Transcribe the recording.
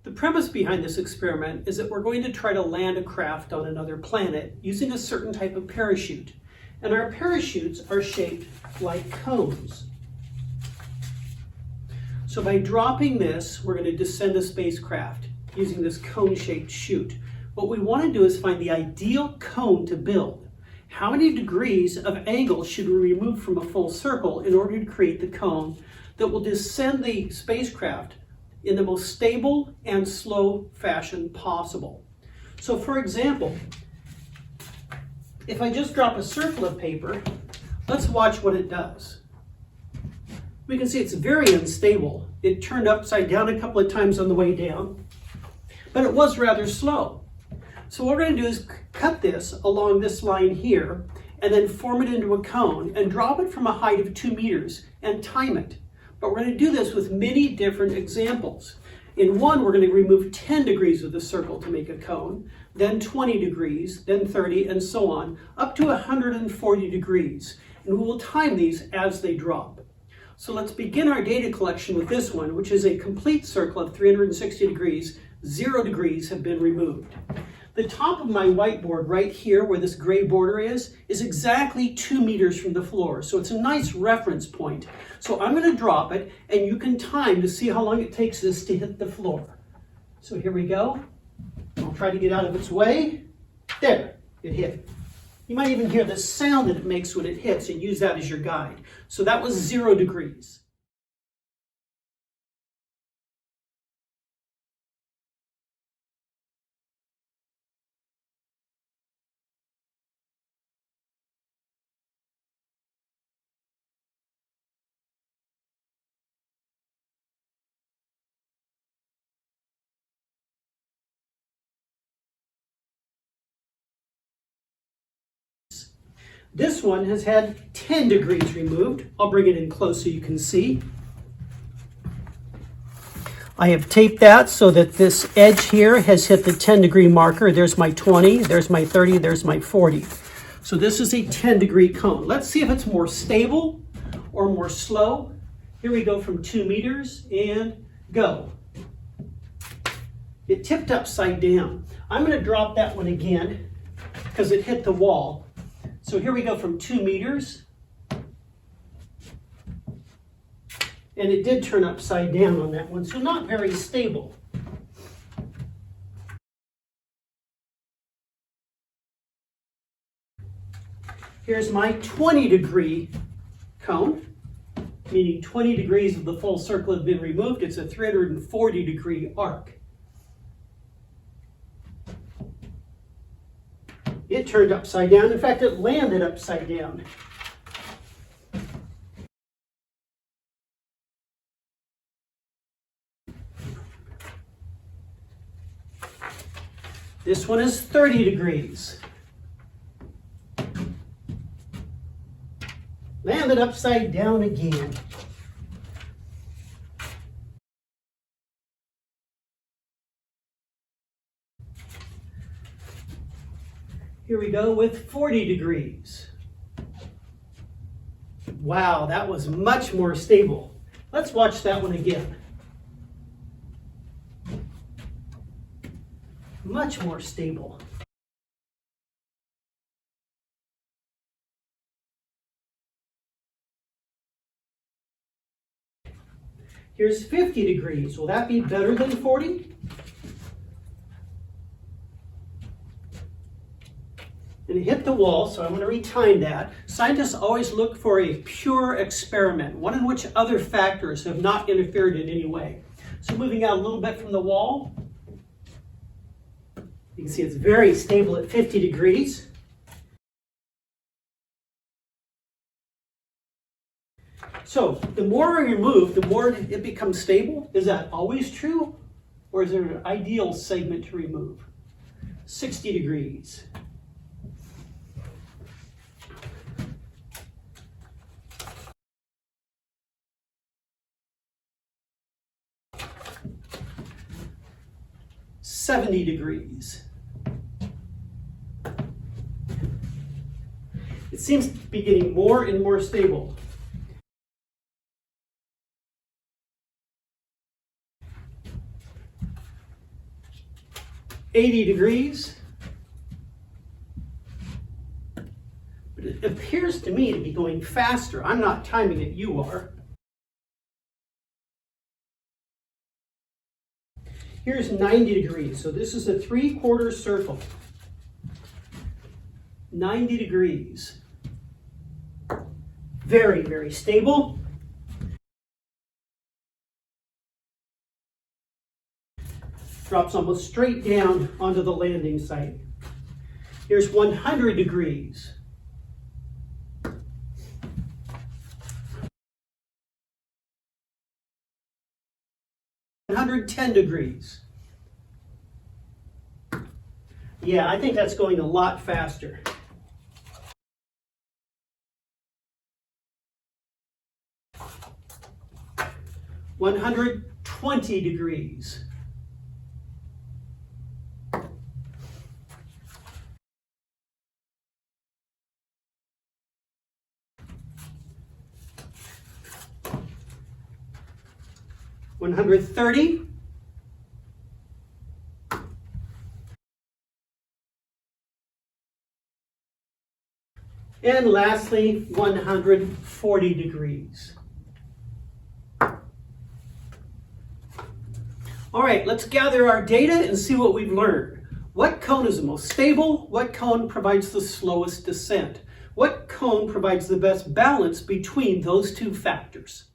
The premise behind this experiment is that we're going to try to land a craft on another planet using a certain type of parachute. And our parachutes are shaped like cones. So by dropping this, we're going to descend a spacecraft using this cone-shaped chute. What we want to do is find the ideal cone to build. How many degrees of angle should we remove from a full circle in order to create the cone that will descend the spacecraft in the most stable and slow fashion possible? So for example, if I just drop a circle of paper, let's watch what it does. We can see it's very unstable. It turned upside down a couple of times on the way down, but it was rather slow. So what we're going to do is cut this along this line here and then form it into a cone and drop it from a height of 2 meters and time it. But we're going to do this with many different examples. In one, we're going to remove 10 degrees of the circle to make a cone, then 20 degrees, then 30, and so on, up to 140 degrees. And we will time these as they drop. So let's begin our data collection with this one, which is a complete circle of 360 degrees. 0 degrees have been removed. The top of my whiteboard right here, where this gray border is exactly 2 meters from the floor. So it's a nice reference point. So I'm going to drop it, and you can time to see how long it takes this to hit the floor. So here we go. I'll try to get out of its way. There, it hit. You might even hear the sound that it makes when it hits and use that as your guide. So that was 0 degrees. This one has had 10 degrees removed. I'll bring it in close so you can see. I have taped that so that this edge here has hit the 10-degree marker. There's my 20, there's my 30, there's my 40. So this is a 10-degree cone. Let's see if it's more stable or more slow. Here we go from 2 meters and go. It tipped upside down. I'm going to drop that one again because it hit the wall. So here we go from 2 meters. And it did turn upside down on that one, so not very stable. Here's my 20-degree cone, meaning 20 degrees of the full circle have been removed. It's a 340-degree arc. It turned upside down. In fact, it landed upside down. This one is 30 degrees. Landed upside down again. Here we go with 40 degrees. Wow, that was much more stable. Let's watch that one again. Much more stable. Here's 50 degrees. Will that be better than 40? And it hit the wall, so I'm going to retime that. Scientists always look for a pure experiment, one in which other factors have not interfered in any way. So moving out a little bit from the wall, you can see it's very stable at 50 degrees. So the more we remove, the more it becomes stable. Is that always true? Or is there an ideal segment to remove? 60 degrees. $70 degrees. It seems to be getting more and more stable. 80 degrees. But it appears to me to be going faster. I'm not timing it, you are. Here's 90 degrees. So this is a 3/4 circle. 90 degrees. Very, very stable. Drops almost straight down onto the landing site. Here's 100 degrees. 110 degrees. Yeah, I think that's going a lot faster. $120 degrees. $130. And lastly, 140 degrees. All right, let's gather our data and see what we've learned. What cone is the most stable? What cone provides the slowest descent? What cone provides the best balance between those two factors?